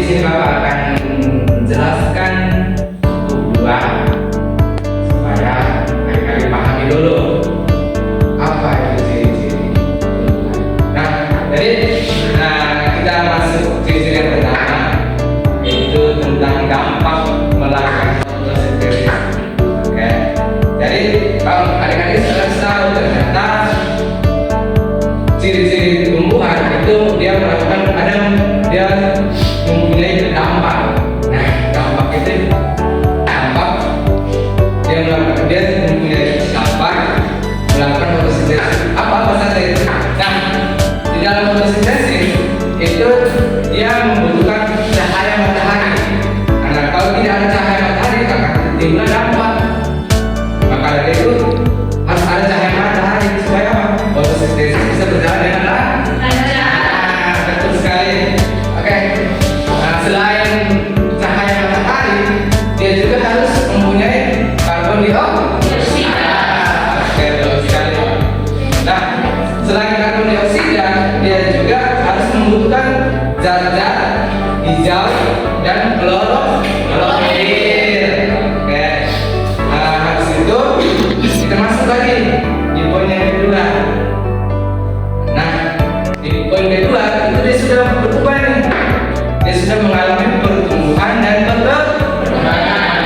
sini Bapak akan menjelaskan dua supaya adik-adik pahami dulu apa itu ciri-ciri tumbuhan. Nah, jadi kita masuk ciri-ciri yang pertama, itu tentang dampak melakukan fotosintesis. Oke, jadi kalau adik-adik sudah tahu ternyata ciri-ciri tumbuhan itu dia melakukan dia mempunyai dampak. Nah, dampak itu dia mempunyai dampak melakukan fotosintesis. Apa saja itu? Nah, di dalam fotosintesis itu dia membutuhkan cahaya matahari. Karena kalau tidak ada cahaya matahari akan timbul dampak. Maka dari itu harus ada cahaya matahari supaya fotosintesis bisa berjalan dengan lancar. Betul sekali. Oke. Nah, selain cahaya matahari, dia juga harus mempunyai karbon dioksida. Oke, betul sekali. Nah, selain karbon dioksida, dia juga harus membutuhkan zat-zat hijau dan klorofil. Oke. Nah, habis itu kita masuk lagi di poin yang kedua. Nah, di poin kedua itu dia sudah berubah nih. Dia sudah mengalami pertumbuhan dan perkembangan.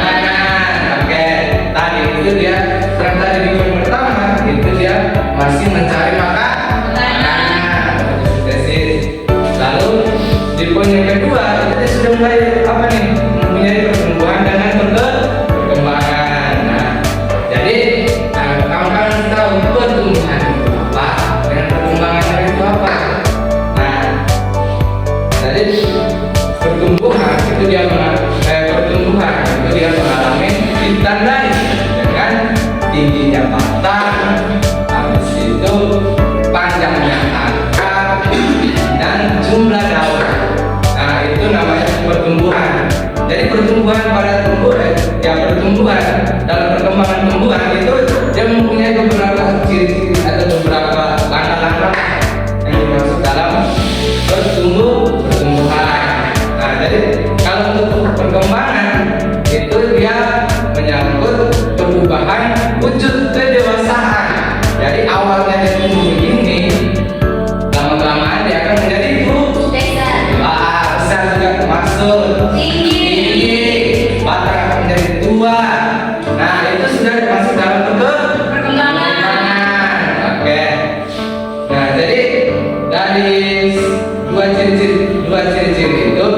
Oke, tadi itu dia tadi di poin pertama itu dia masih mencari makanan, fotosintesis. Lalu di poin yang kedua itu dia sudah mulai apa nih? Mempunyai pertumbuhan dan perkembangan. Nah, jadi kawan-kawan tahu pertumbuhan itu apa dan perkembangan itu apa. Nah, jadi pertumbuhan itu dia mengalami ditandai dengan tingginya batang, habis itu panjangnya akar dan jumlah daun. Nah, itu namanya pertumbuhan. Jadi pertumbuhan dalam perkembangan tumbuhan itu dia mempunyai beberapa ciri-ciri atau beberapa langkah-langkah yang dimaksud dalam pertumbuhan. Nah, jadi kalau untuk perkembangan itu dia menyangkut perubahan wujud kedewasaan. Jadi awalnya dia tumbuh begini, lama-kelamaan dia akan menjadi besar juga masuk tinggi, batang akan menjadi tua. Nah, itu sudah masuk dalam perkembangan. Oke. Nah, jadi dari dua ciri-ciri itu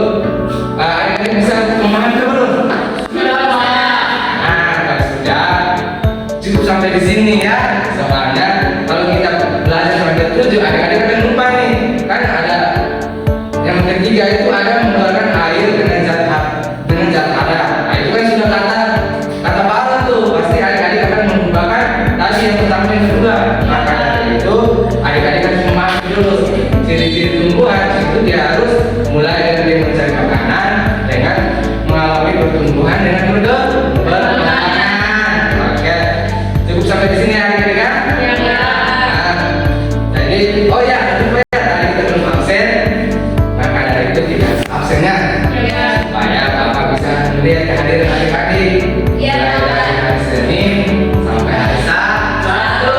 adik-adik bisa memahami belum? Nah, kalau sudah cukup sampai di sini ya. Soalnya kalau kita belajar sampai 7 adik-adik akan lupa nih. Kan ada yang ketiga itu ada mengeluarkan air dengan zat hara. Nah, itu kan sudah kata baru tuh. Pasti adik-adik akan mengubahkan tadi yang pertama dan kedua. Maka dari itu adik-adik harus memahami dulu ciri-ciri tumbuhan itu dia harus mulai dari dia mencari makanan dengan mengalami pertumbuhan dengan perkembangan. Oke, cukup sampai di sini adik-adik kan? Ya. Nah, jadi oh ya, tadi kita belum absen. Maka dari itu tidak absennya. Ya. Supaya Bapak bisa melihat kehadiran adik-adik. Ya. Dari hari Senin sampai hari Sabtu.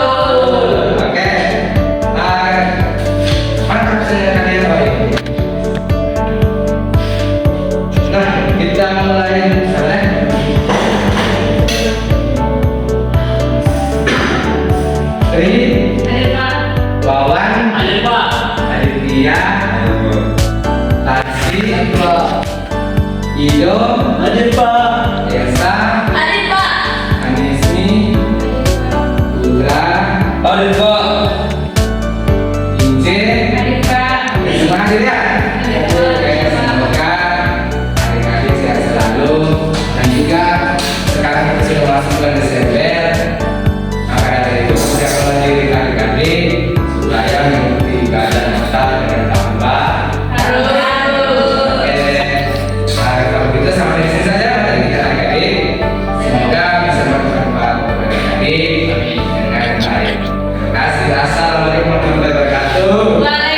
Oke. Mana absennya kalian baik? Nah, kita mulai misalnya. Wawan, Aditya, Tarsi, Ido, Esa, Anismi, Udra, Ince, semua hadir ya? Oke, semoga adik-adik sehat selalu. Dan juga sekarang kita sudah masuk bulan Desember. Maka dari itu persiapkan diri adik-adik supaya mengikuti ibadah Natal dengan tambah harus. Oke, nah kalau gitu sampai di sini saja dari kita adik-adik. Semoga bisa bermanfaat untuk adik-adik dengan baik. Terima kasih. Assalamualaikum warahmatullahi wabarakatuh.